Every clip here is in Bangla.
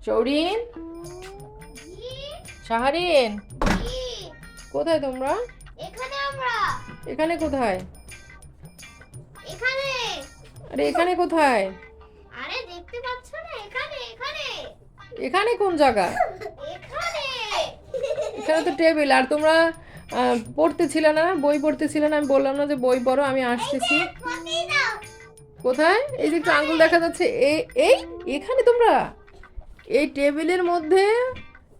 শৌরিন, শাহারিন, কোথায় তোমরা? এখানে আমরা এখানে কোথায়? এখানে আরে এখানে কোথায়? আরে দেখতে পাচ্ছ না এখানে এখানে এখানে কোন জায়গা? এখানে এখানে তো টেবিল। আর তোমরা পড়তেছিলে না, বই পড়তেছিলে না? আমি বললাম না যে বই পড়ো, আমি আসতেছি। মতি দাও কোথায়? এই যে একটু আঙ্গুল দেখা যাচ্ছে। এই এখানে তোমরা এই টেবিলের মধ্যে,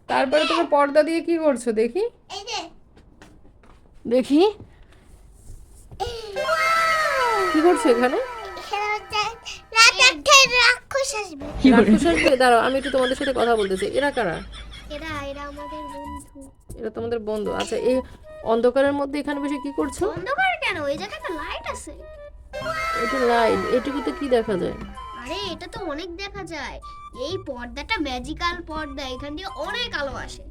তারপরে তোমরা পর্দা দিয়ে কি করছো দেখি? এই যে দেখি কি করছো এখানে? এখানে হচ্ছে রাতে রাক্ষস আসবে রাক্ষস আসবে? দাঁড়াও, আমি একটু তোমাদের সাথে কথা বলতেছি। এরা কারা? এরা এরা আমাদের বন্ধু এরা তোমাদের বন্ধু? আচ্ছা, এই অন্ধকারের মধ্যে এখানে বসে কি করছো? অন্ধকার কেন এই জায়গায় তো লাইট আছে এটা লাইট, এটুকুতে কি দেখা যায়? আরে এটা তো অনেক দেখা যায় এই পর্দাটা ম্যাজিক্যাল পর্দা এখান দিয়ে অনেক আলো আসে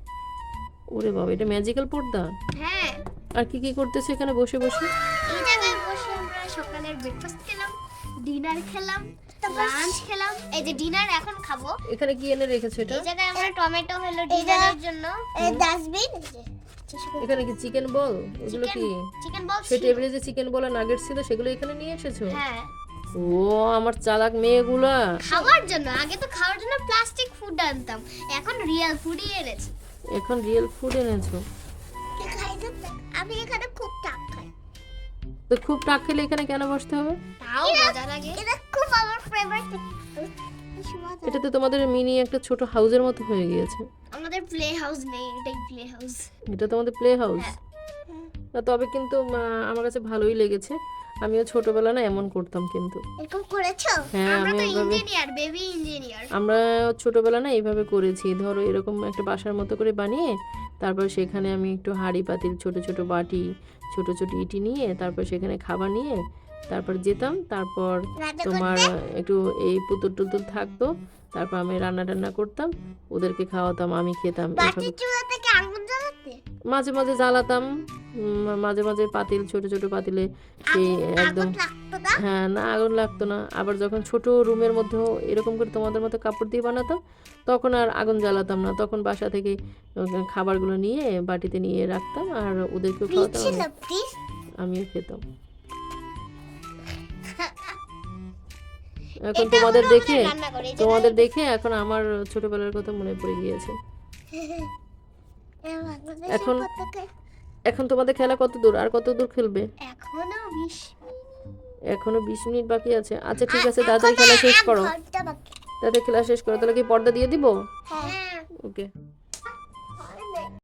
ওরে বাবা, এটা ম্যাজিক্যাল পর্দা। হ্যাঁ আর কি কি করতেছে এখানে বসে বসে? এই জায়গায় বসে আমরা সকালের ব্রেকফাস্ট খেলাম ডিনার খেলাম লাঞ্চ খেলাম এই যে ডিনার এখন খাবো এখানে কি এনে রেখেছো এটা? এই জায়গায় আমরা টমেটো হলো ডিনারের জন্য ডাস্টবিন এখানে কি চিকেন বল? ওগুলো কি? চিকেন বল সে টেবিলে যে চিকেন বল আর নাগেটস ছিল সেগুলো এখানে নিয়ে এসেছো? হ্যাঁ ও আমার চালাক মেয়েগুলা। খাওয়ার জন্য আগে তো খাওয়ার জন্য প্লাস্টিক ফুড আনতাম এখন রিয়েল ফুডই এনেছি এখন রিয়েল ফুড এনেছো? আমি এখানে খুব টাক খাই তো খুব টাক খেলে এখানে কেন বসতে হবে? তাও মজা লাগে এটা খুব আমার ফেভারিট এটা তো তোমাদের মিনি একটা ছোট হাউসের মতো হয়ে গিয়েছে। আমাদের প্লে হাউস নেই এটাই প্লে হাউস এটা তোমাদের প্লে হাউস? হ্যাঁ। না, তবে কিন্তু আমার কাছে ভালোই লেগেছে। আমিও ছোটবেলা না এমন করতাম কিন্তু। এরকম করেছো হ্যাঁ, আমরা আমি তো এইভাবে- ইঞ্জিনিয়ার বেবি ইঞ্জিনিয়ার আমরা ছোটবেলা না এইভাবে করেছি। ধরো এরকম একটা বাসার মতো করে বানিয়ে তারপর সেখানে আমি একটু হাঁড়ি পাতিল, ছোট ছোট বাটি, ছোট ছোট ইটি নিয়ে তারপর সেখানে খাবার নিয়ে তারপর যেতাম। তারপর তোমার একটু এই পুতুল টুতুল থাকতো, তারপর আমি রান্না টান্না করতাম, ওদেরকে খাওয়াতাম, আমি খেতাম। এভাবে চুলা থেকে আগুন জ্বালাতে মাঝে মাঝে জ্বালাতাম, মাঝে মাঝে পাতিল, ছোট ছোট পাতিলে সেই একদম। লাগতো না হ্যাঁ, না আগুন লাগতো না। আবার যখন ছোট রুমের মধ্যেও এরকম করে তোমাদের মতো কাপড় দিয়ে বানাতাম তখন আর আগুন জ্বালাতাম না। তখন বাসা থেকে খাবারগুলো নিয়ে বাটিতে নিয়ে রাখতাম আর ওদেরকেও খাওয়াতাম, আমিও খেতাম। এখন তোমাদের দেখে এখন আমার ছোটবেলার কথা মনে পড়ে গিয়েছে। এখন এখন তোমাদের খেলা কত দূর? আর কত দূর খেলবে? এখনো 20 মিনিট বাকি আছে। আচ্ছা ঠিক আছে, তাড়াতাড়ি খেলা শেষ করো। তাড়াতাড়ি খেলা শেষ করো। তাহলে কি পর্দা দিয়ে দিব? হ্যাঁ ওকে।